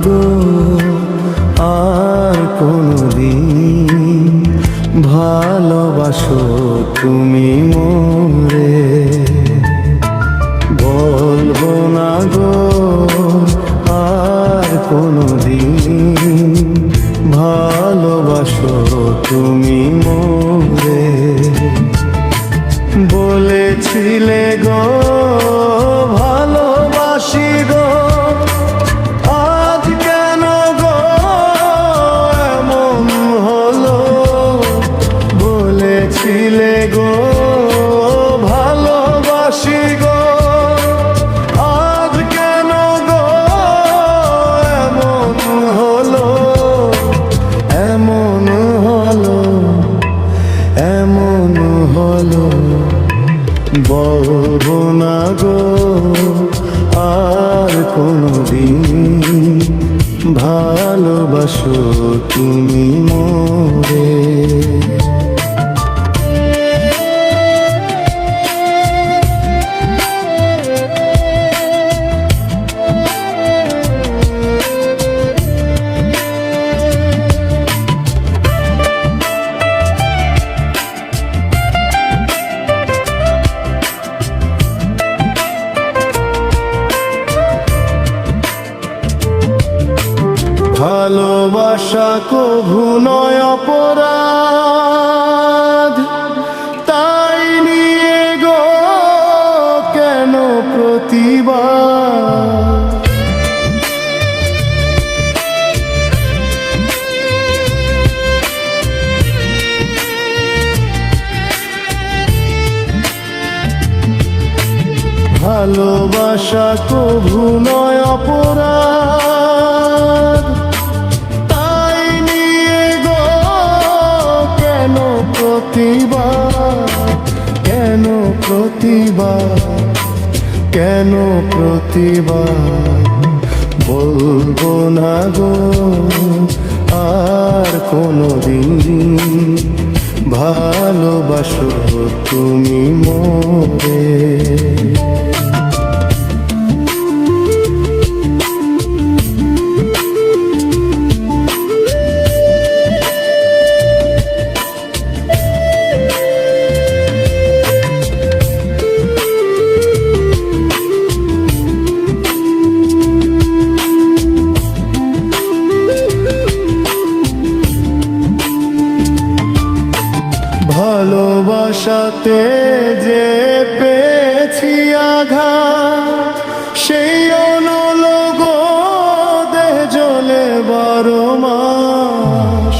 গো আর কোনদিন ভালোবাসো তুমি মোরে। বলবো না গো আর কোনদিন ভালোবাসো তুমি মোরে। বলেছিলে গো ভালোবাসি গো, আজ কেন গো এমন হলো। বলেছিলে গো ভালোবাসি গো, আজ কেন গো এমন হলো। এমন হলো, এমন হলো। বলবো না গো আর কোনদিন ভালোবাসো তুমি মোরে। ভালোবাসা কভু নয় অপরাধ, তাই নিয়ে গো কেন প্রতিবাদ। ভালোবাসা কভু নয় অপরাধ, তাই নিয়ে গো কেন প্রতিবাদ। কেন প্রতিবাদ, কেন প্রতিবাদ। বলবো না গো আর কোনদিন ভালোবাসো তুমি মোরে। ভালোবাসাতে যে পেয়েছি আঘাত, সেই অনলোক দেহ জ্বলে 12 মাস।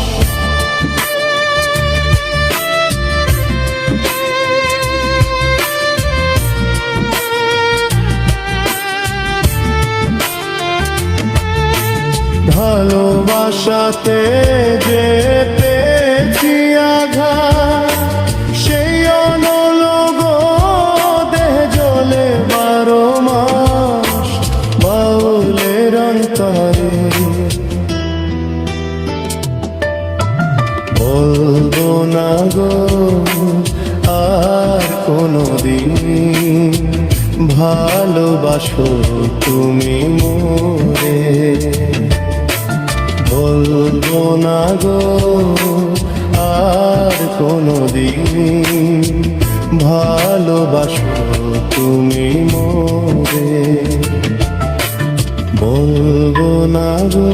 ভালোবাসাতে যে পেয়েছি আঘাত, সেই অনলোক দেহ জ্বলে 12 মাস। বাউলের অন্তরে বলবো না গো আর কোনদিন ভালোবাসো তুমি মোরে। বলবো না গো আর কোনদিন ভালোবাসো তুমি মোরে। বলবো না গো।